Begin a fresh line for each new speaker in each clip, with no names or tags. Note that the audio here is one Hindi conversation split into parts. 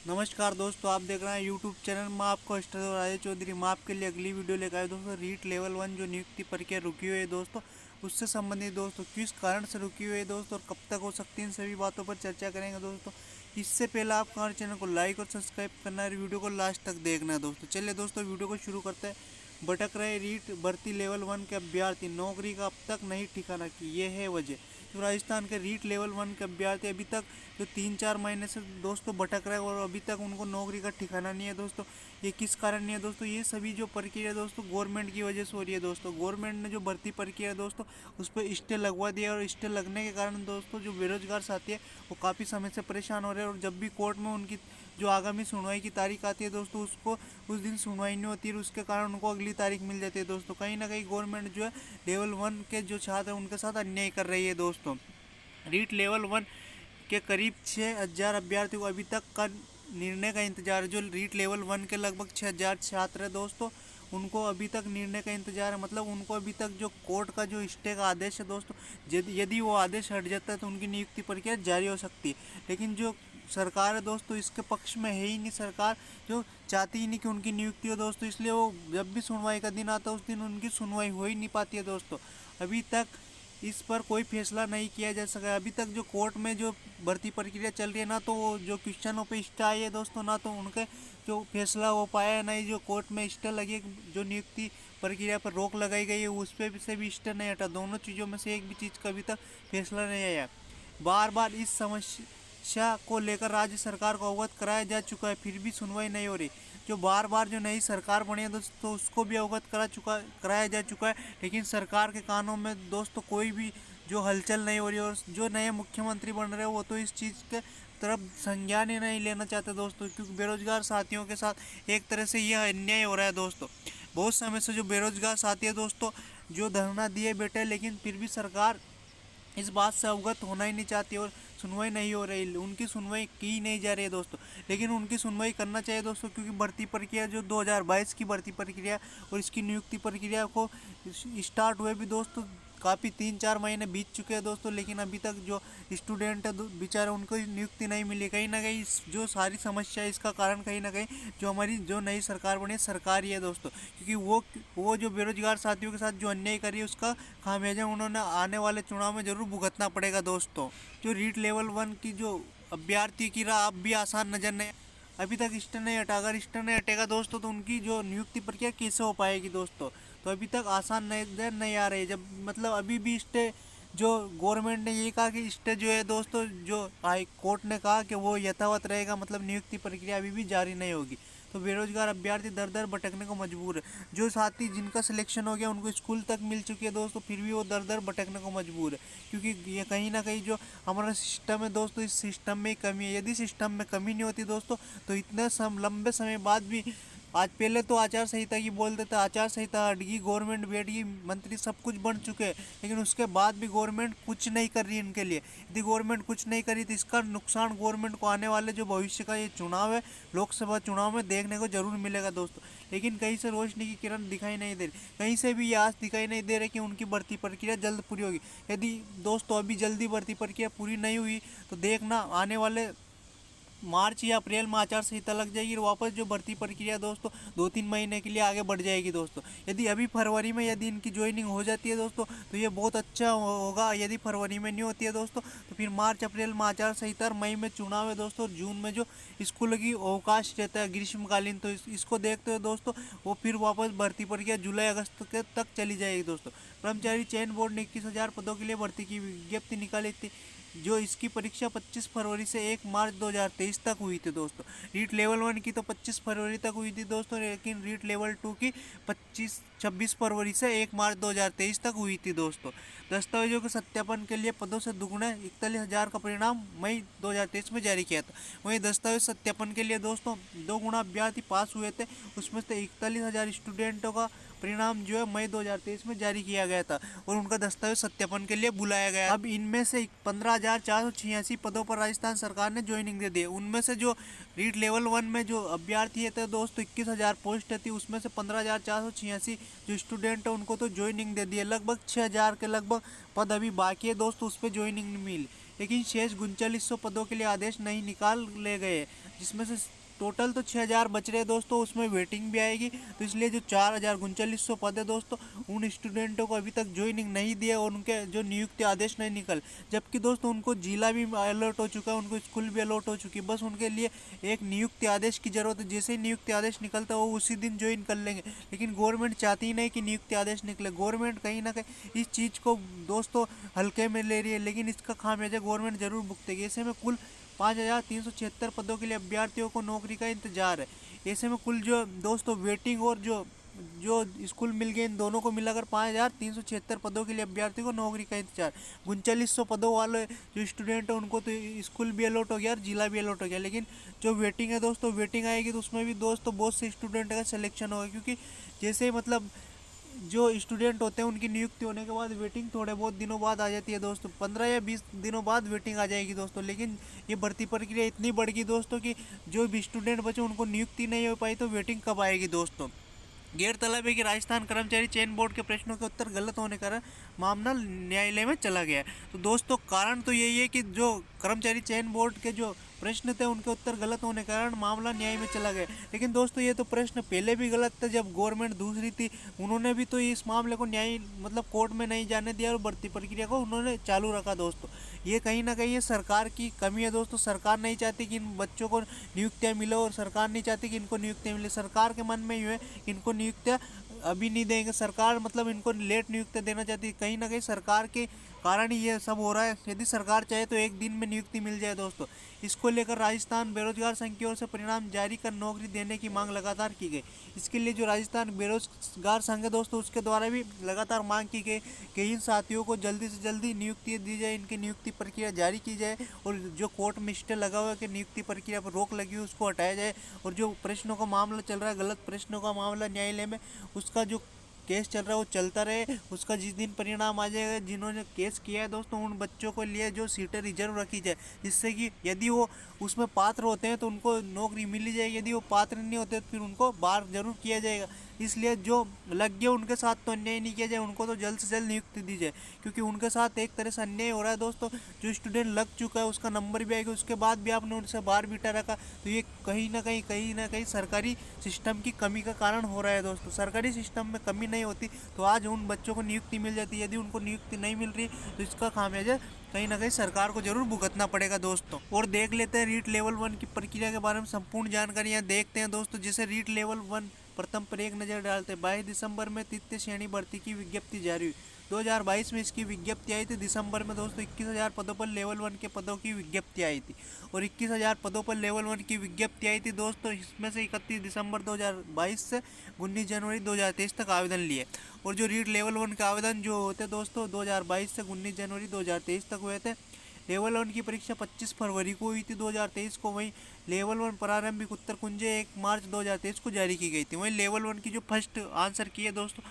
नमस्कार दोस्तों, आप देख रहे हैं यूट्यूब चैनल में आपको स्टार राजे चौधरी। मैं आपके लिए अगली वीडियो लेकर आए दोस्तों। रीट लेवल 1 जो नियुक्ति प्रक्रिया रुकी हुई है दोस्तों, उससे संबंधित दोस्तों किस कारण से रुकी हुई है दोस्तों और कब तक हो सकती है, इन सभी बातों पर चर्चा करेंगे दोस्तों। इससे पहले आपको हमारे चैनल को लाइक और सब्सक्राइब करना है, वीडियो को लास्ट तक देखना है दोस्तों। चलिए दोस्तों, वीडियो को शुरू करते हैं। भटक रहे रीट भर्ती लेवल 1 के अभ्यर्थी, नौकरी का अब तक नहीं ठिकाना की, ये है वजह। तो राजस्थान के रीट लेवल 1 के अभ्यर्थी अभी तक जो 3-4 महीने से दोस्तों भटक रहे हैं और अभी तक उनको नौकरी का ठिकाना नहीं है दोस्तों। ये किस कारण नहीं है दोस्तों? ये सभी जो प्रक्रिया दोस्तों गवर्नमेंट की वजह से हो रही है दोस्तों। गवर्नमेंट ने जो भर्ती प्रक्रिया है दोस्तों उस पर स्टे लगवा दिया, और स्टे लगने के कारण दोस्तों जो बेरोजगार साथी है वो काफ़ी समय से परेशान हो रहे हैं। और जब भी कोर्ट में उनकी जो आगामी सुनवाई की तारीख आती है दोस्तों, उसको उस दिन सुनवाई नहीं होती है, उसके कारण उनको अगली तारीख मिल जाती है दोस्तों। कहीं ना कहीं गवर्नमेंट जो है लेवल 1 के जो छात्र हैं उनके साथ अन्याय कर रही है दोस्तों। रीट लेवल 1 के करीब 6,000 अभ्यर्थियों को अभी तक का निर्णय का इंतजार है। जो रीट लेवल 1 के लगभग 6,000 छात्र हैं दोस्तों, उनको अभी तक निर्णय का इंतजार है। मतलब उनको अभी तक जो कोर्ट का जो स्टे का आदेश है दोस्तों, यदि वो आदेश हट जाता है तो उनकी नियुक्ति प्रक्रिया जारी हो सकती है। लेकिन जो सरकार है दोस्तों इसके पक्ष में है ही नहीं। सरकार जो चाहती ही नहीं कि उनकी नियुक्ति हो दोस्तों, इसलिए वो जब भी सुनवाई का दिन आता है उस दिन उनकी सुनवाई हो ही नहीं पाती है दोस्तों। अभी तक इस पर कोई फैसला नहीं किया जा सका। अभी तक जो कोर्ट में जो भर्ती प्रक्रिया चल रही है, ना तो वो जो क्वेश्चनों पे स्टे आई है दोस्तों, ना तो उनके जो फैसला हो पाया है, ना ही जो कोर्ट में स्टे लगी, जो नियुक्ति प्रक्रिया पर रोक लगाई गई है उस पर से भी स्टे नहीं हटा। दोनों चीज़ों में से एक भी चीज़ का अभी तक फैसला नहीं आया। बार बार इस समस्या को लेकर राज्य सरकार को अवगत कराया जा चुका है, फिर भी सुनवाई नहीं हो रही। जो बार बार जो नई सरकार बनी है दोस्तों उसको भी अवगत कराया जा चुका है, लेकिन सरकार के कानों में दोस्तों कोई भी जो हलचल नहीं हो रही। और जो नए मुख्यमंत्री बन रहे हैं वो तो इस चीज़ के तरफ संज्ञान ही नहीं लेना चाहते दोस्तों, क्योंकि बेरोजगार साथियों के साथ एक तरह से यह अन्याय हो रहा है दोस्तों। बहुत समय से जो बेरोजगार साथी है दोस्तों जो धरना दिए बैठे, लेकिन फिर भी सरकार इस बात से अवगत होना ही नहीं चाहती और सुनवाई नहीं हो रही, उनकी सुनवाई की नहीं जा रही है दोस्तों। लेकिन उनकी सुनवाई करना चाहिए दोस्तों, क्योंकि भर्ती प्रक्रिया जो 2022 की भर्ती प्रक्रिया और इसकी नियुक्ति प्रक्रिया को स्टार्ट हुए भी दोस्तों काफ़ी 3-4 महीने बीत चुके हैं दोस्तों, लेकिन अभी तक जो स्टूडेंट है बेचारे उनको नियुक्ति नहीं मिली। कहीं ना कहीं जो सारी समस्या है इसका कारण कहीं ना कहीं जो हमारी जो नई सरकार बनी है सरकार ही है दोस्तों, क्योंकि वो जो बेरोजगार साथियों के साथ जो अन्याय करी है उसका खामियाजा उन्होंने आने वाले चुनाव में जरूर भुगतना पड़ेगा दोस्तों। जो रीट लेवल 1 की जो अभ्यर्थी की राह अब भी आसान नजर नहीं, अभी तक स्टे नहीं हटा। अगर स्टे नहीं हटेगा दोस्तों तो उनकी जो नियुक्ति प्रक्रिया कैसे हो पाएगी दोस्तों? तो अभी तक आसान नहीं आ रही। जब मतलब अभी भी स्टे जो गवर्नमेंट ने ये कहा कि स्टे जो है दोस्तों, जो हाई कोर्ट ने कहा कि वो यथावत रहेगा, मतलब नियुक्ति प्रक्रिया अभी भी जारी नहीं होगी। तो बेरोजगार अभ्यर्थी दर दर भटकने को मजबूर है। जो साथी जिनका सिलेक्शन हो गया उनको स्कूल तक मिल चुकी है दोस्तों, फिर भी वो दर दर भटकने को मजबूर है, क्योंकि ये कहीं ना कहीं जो हमारा सिस्टम है दोस्तों इस सिस्टम में कमी है। यदि सिस्टम में कमी नहीं होती दोस्तों तो इतने लंबे समय बाद भी आज पहले तो आचार संहिता की बोलते थे, आचार संहिता हट गई, गवर्नमेंट बैठ गई, मंत्री सब कुछ बन चुके हैं, लेकिन उसके बाद भी गवर्नमेंट कुछ नहीं कर रही इनके लिए। यदि गवर्नमेंट कुछ नहीं करी तो इसका नुकसान गवर्नमेंट को आने वाले जो भविष्य का ये चुनाव है, लोकसभा चुनाव में देखने को जरूर मिलेगा दोस्तों। लेकिन कहीं से रोशनी की किरण दिखाई नहीं दे रही, कहीं से भी ये आस दिखाई नहीं दे रही कि उनकी भर्ती प्रक्रिया जल्द पूरी होगी। यदि दोस्तों अभी जल्दी भर्ती प्रक्रिया पूरी नहीं हुई तो देखना आने वाले मार्च या अप्रैल में आचार संहिता लग जाएगी और वापस जो भर्ती प्रक्रिया दोस्तों 2-3 महीने के लिए आगे बढ़ जाएगी दोस्तों। यदि अभी फरवरी में यदि इनकी ज्वाइनिंग हो जाती है दोस्तों तो ये बहुत अच्छा होगा। यदि फरवरी में नहीं होती है दोस्तों तो फिर मार्च अप्रैल में आचार संहिता और मई में चुनाव है दोस्तों, और जून में जो स्कूल की अवकाश रहता है ग्रीष्मकालीन, तो इसको देखते हुए दोस्तों वो फिर वापस भर्ती प्रक्रिया जुलाई अगस्त तक चली जाएगी दोस्तों। कर्मचारी चयन बोर्ड ने 21,000 पदों के लिए भर्ती की विज्ञप्ति निकाली थी, जो इसकी परीक्षा 25 फरवरी से 1 मार्च 2023 तक हुई थी दोस्तों। रीट लेवल 1 की तो 25 फरवरी तक हुई थी दोस्तों, लेकिन रीट लेवल 2 की 26 फरवरी से 1 मार्च 2023 तक हुई थी दोस्तों। दस्तावेजों के सत्यापन के लिए पदों से दुगुने 41,000 का परिणाम मई 2023 में जारी किया था। वहीं दस्तावेज सत्यापन के लिए दोस्तों 2 गुना अभ्यर्थी पास हुए थे, उसमें से 41,000 स्टूडेंटों का परिणाम जो है मई 2023 में जारी किया गया था और उनका दस्तावेज सत्यापन के लिए बुलाया गया। अब इनमें से 15,486 पदों पर राजस्थान सरकार ने ज्वाइनिंग दे दी। उनमें से जो रीट लेवल 1 में जो अभ्यर्थी थे दोस्तों 21,000 पोस्ट थी, उसमें से 15,486 जो स्टूडेंट है उनको तो ज्वाइनिंग दे दी है। लगभग 6,000 के लगभग पद अभी बाकी है दोस्तों, उस पर ज्वाइनिंग नहीं मिली। लेकिन शेष 3900 पदों के लिए आदेश नहीं निकाले गए, जिसमें से टोटल तो 6000 बच रहे दोस्तों, उसमें वेटिंग भी आएगी। तो इसलिए जो 4900 पद है दोस्तों, उन स्टूडेंटों को अभी तक ज्वाइनिंग नहीं दिया और उनके जो नियुक्ति आदेश नहीं निकल, जबकि दोस्तों उनको जिला भी अलर्ट हो चुका है, उनको स्कूल भी अलर्ट हो चुकी है। बस उनके लिए एक नियुक्ति आदेश की जरूरत है। जैसे ही नियुक्ति आदेश निकलता है वो उसी दिन ज्वाइन कर लेंगे। लेकिन गवर्नमेंट चाहती ही नहीं कि नियुक्ति आदेश निकले। गवर्नमेंट कहीं ना कहीं इस चीज़ को दोस्तों हल्के में ले रही है, लेकिन इसका खामियाजा गवर्नमेंट जरूर भुगतेगी। ऐसे में कुल 5376 पदों के लिए अभ्यर्थियों को नौकरी का इंतजार है। ऐसे में कुल जो दोस्तों वेटिंग और जो जो स्कूल मिल गए, इन दोनों को मिलाकर 5376 पदों के लिए अभ्यर्थियों को नौकरी का इंतजार। 3900 पदों वाले जो स्टूडेंट है उनको तो स्कूल भी अलॉट हो गया और जिला भी अलॉट हो गया। लेकिन जो वेटिंग है दोस्तों, वेटिंग आएगी तो उसमें भी दोस्तों बहुत से स्टूडेंट का सिलेक्शन होगा, क्योंकि जैसे मतलब जो स्टूडेंट होते हैं उनकी नियुक्ति होने के बाद वेटिंग थोड़े बहुत दिनों बाद आ जाती है दोस्तों, 15 या 20 दिनों बाद वेटिंग आ जाएगी दोस्तों। लेकिन ये भर्ती प्रक्रिया इतनी बढ़ गई दोस्तों कि जो भी स्टूडेंट बचे उनको नियुक्ति नहीं हो पाई, तो वेटिंग कब आएगी दोस्तों। गैरतलब है कि राजस्थान कर्मचारी चयन बोर्ड के प्रश्नों के उत्तर गलत होने के कारण मामला न्यायालय में चला गया। तो दोस्तों कारण तो यही है कि जो कर्मचारी चयन बोर्ड के जो प्रश्न थे उनके उत्तर गलत होने के कारण मामला न्याय में चला गया। लेकिन दोस्तों ये तो प्रश्न पहले भी गलत थे, जब गवर्नमेंट दूसरी थी उन्होंने भी तो इस मामले को न्याय मतलब कोर्ट में नहीं जाने दिया और भर्ती प्रक्रिया को उन्होंने चालू रखा दोस्तों। ये कहीं ना कहीं ये सरकार की कमी है दोस्तों। सरकार नहीं चाहती कि इन बच्चों को नियुक्तियाँ मिले और सरकार नहीं चाहती कि इनको नियुक्तियाँ मिले। सरकार के मन में ये है कि इनको नियुक्तियाँ अभी नहीं देंगे। सरकार मतलब इनको लेट नियुक्ति देना चाहती है। कहीं ना कहीं सरकार के कारण ही ये सब हो रहा है। यदि सरकार चाहे तो एक दिन में नियुक्ति मिल जाए दोस्तों। इसको लेकर राजस्थान बेरोजगार संघ की ओर से परिणाम जारी कर नौकरी देने की मांग लगातार की गई। इसके लिए जो राजस्थान बेरोजगार संघ है दोस्तों, उसके द्वारा भी लगातार मांग की गई कि इन साथियों को जल्दी से जल्दी नियुक्ति दी जाए, इनकी नियुक्ति प्रक्रिया जारी की जाए और जो कोर्ट में स्टे लगा हुआ है कि नियुक्ति प्रक्रिया पर रोक लगी हुई उसको हटाया जाए। और जो प्रश्नों का मामला चल रहा है, गलत प्रश्नों का मामला न्यायालय में, उसका जो केस चल रहा है वो चलता रहे। उसका जिस दिन परिणाम आ जाएगा, जिन्होंने केस किया है दोस्तों उन बच्चों को लिए जो सीटें रिजर्व रखी जाए, जिससे कि यदि वो उसमें पात्र होते हैं तो उनको नौकरी मिली जाएगी, यदि वो पात्र नहीं होते तो फिर उनको बाहर जरूर किया जाएगा। इसलिए जो लग गया उनके साथ तो अन्याय नहीं किया जाए, उनको तो जल्द से जल्द नियुक्ति दी जाए, क्योंकि उनके साथ एक तरह से अन्याय हो रहा है दोस्तों। जो स्टूडेंट लग चुका है उसका नंबर भी आएगा, उसके बाद भी आपने उनसे बाहर बिठा रखा, तो ये कहीं ना कहीं सरकारी सिस्टम की कमी का कारण हो रहा है दोस्तों। सरकारी सिस्टम में कमी नहीं होती तो आज उन बच्चों को नियुक्ति मिल जाती। यदि उनको नियुक्ति नहीं मिल रही तो इसका खामियाजा कहीं ना कहीं सरकार को जरूर भुगतना पड़ेगा दोस्तों। और देख लेते हैं रीट लेवल 1 की प्रक्रिया के बारे में संपूर्ण जानकारियाँ देखते हैं दोस्तों। जैसे रीट लेवल 1 प्रथम पर एक नज़र डालते हैं। 22 दिसंबर में तृतीय श्रेणी भर्ती की विज्ञप्ति जारी हुई। 2022 में इसकी विज्ञप्ति आई थी दिसंबर में दोस्तों। 21,000 पदों पर लेवल 1 के पदों की विज्ञप्ति आई थी और 21,000 पदों पर लेवल 1 की विज्ञप्ति आई थी दोस्तों। इसमें से 31 दिसंबर 2022 से 19 जनवरी 2023 तक आवेदन लिए। और जो रीट लेवल 1 के आवेदन जो होते दोस्तों 2022 से 19 जनवरी 2023 तक हुए थे। लेवल 1 की परीक्षा 25 फरवरी को हुई थी 2023 को। वहीं लेवल 1 प्रारंभिक उत्तर कुंजे 1 मार्च 2023 को जारी की गई थी। वहीं लेवल 1 की जो फर्स्ट आंसर की है दोस्तों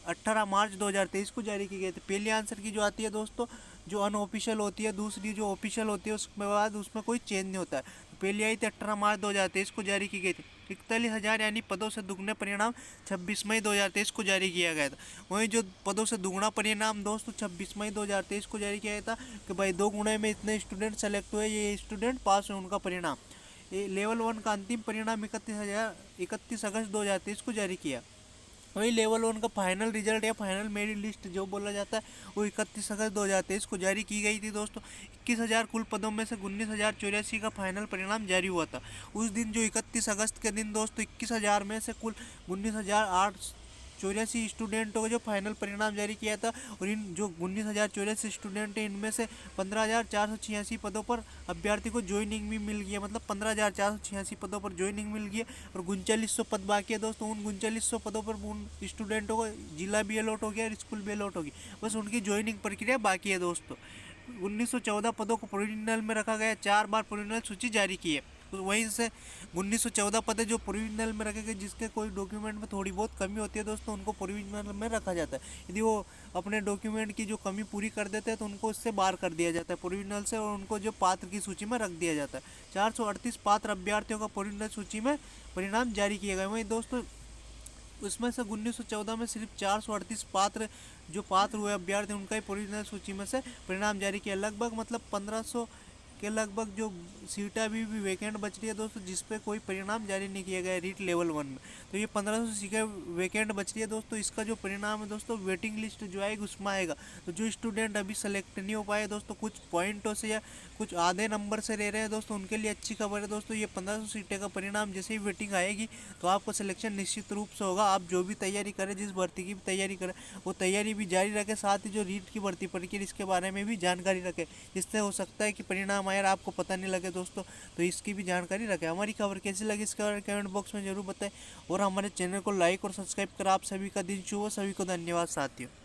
18 मार्च 2023 को जारी की गई थी। पहली आंसर की जो आती है दोस्तों जो अनऑफिशियल होती है, दूसरी जो ऑफिशियल होती है उसके बाद उसमें कोई चेंज नहीं होता है। पहली आई थी 18 मार्च 2023 को जारी की गई थी। 41,000 यानी पदों से दुगने परिणाम 26 मई 2023 को जारी किया गया था। वहीं जो पदों से दुगना परिणाम दोस्तों 26 मई 2023 को जारी किया गया था कि भाई 2 गुणे में इतने स्टूडेंट सेलेक्ट हुए, ये स्टूडेंट पास हुए, उनका परिणाम। ये लेवल 1 का अंतिम परिणाम 31 अगस्त 2023 को जारी किया। वही लेवल 1 का फाइनल रिजल्ट या फाइनल मेरिट लिस्ट जो बोला जाता है वो 31 अगस्त 2023 को जारी की गई थी दोस्तों। 21,000 कुल पदों में से 19,084 का फाइनल परिणाम जारी हुआ था। उस दिन जो 31 अगस्त के दिन दोस्तों 21,000 में से कुल 19,884 स्टूडेंटों को जो फाइनल परिणाम जारी किया था। और इन जो 19,084 स्टूडेंट हैं इनमें से 15,486 पदों पर अभ्यर्थी को ज्वाइनिंग भी मिल गई है, मतलब 15,486 पदों पर ज्वाइनिंग मिल गई है। और 3900 पद बाकी है दोस्तों। उन 3900 पदों पर उन स्टूडेंटों को जिला भी अलॉट हो गया और स्कूल भी अलॉट होगी, बस उनकी ज्वाइनिंग प्रक्रिया बाकी है दोस्तों। 1914 पदों को प्रोविजनल में रखा गया, 4 बार प्रोविजनल सूची जारी की है। तो वहीं से 1914 पद जो प्रोविजनल में रखे गए, जिसके कोई डॉक्यूमेंट में थोड़ी बहुत कमी होती है दोस्तों, उनको प्रोविजनल में रखा जाता है। यदि वो अपने डॉक्यूमेंट की जो कमी पूरी कर देते हैं तो उनको उससे बाहर कर दिया जाता है प्रोविजनल से, और उनको जो पात्र की सूची में रख दिया जाता है। 438 पात्र अभ्यर्थियों का प्रोविजनल सूची में परिणाम जारी किए गए। वहीं दोस्तों उसमें से 1914 में सिर्फ 438 पात्र जो पात्र हुए अभ्यर्थी उनका ही प्रोविजनल सूची में से परिणाम जारी किया। लगभग मतलब 1500 के लगभग जो सीटें अभी भी वैकेंट बच रही है दोस्तों, जिस पे कोई परिणाम जारी नहीं किया गया है रीट लेवल 1 में। तो ये 1500 सीटें वैकेंट बच रही है दोस्तों, इसका जो परिणाम है दोस्तों वेटिंग लिस्ट जो आएगी उसमें आएगा। तो जो स्टूडेंट अभी सेलेक्ट नहीं हो पाए दोस्तों, कुछ पॉइंटों से या कुछ आधे नंबर से रह रहे हैं दोस्तों, उनके लिए अच्छी खबर है दोस्तों। ये 1500 सीटें का परिणाम जैसे ही वेटिंग आएगी तो आपको सिलेक्शन निश्चित रूप से होगा। आप जो भी तैयारी करें, जिस भर्ती की भी तैयारी करें, वो तैयारी भी जारी रखें। साथ ही जो रीट की भर्ती प्रक्रिया इसके बारे में भी जानकारी रखें, जिससे हो सकता है कि परिणाम आए और आपको पता नहीं लगे दोस्तों, तो इसकी भी जानकारी रखें। हमारी खबर कैसी लगी इसके बारे में कमेंट बॉक्स में जरूर बताएं और हमारे चैनल को लाइक और सब्सक्राइब कर आप सभी का दिन शुभ हो। सभी को धन्यवाद साथियों।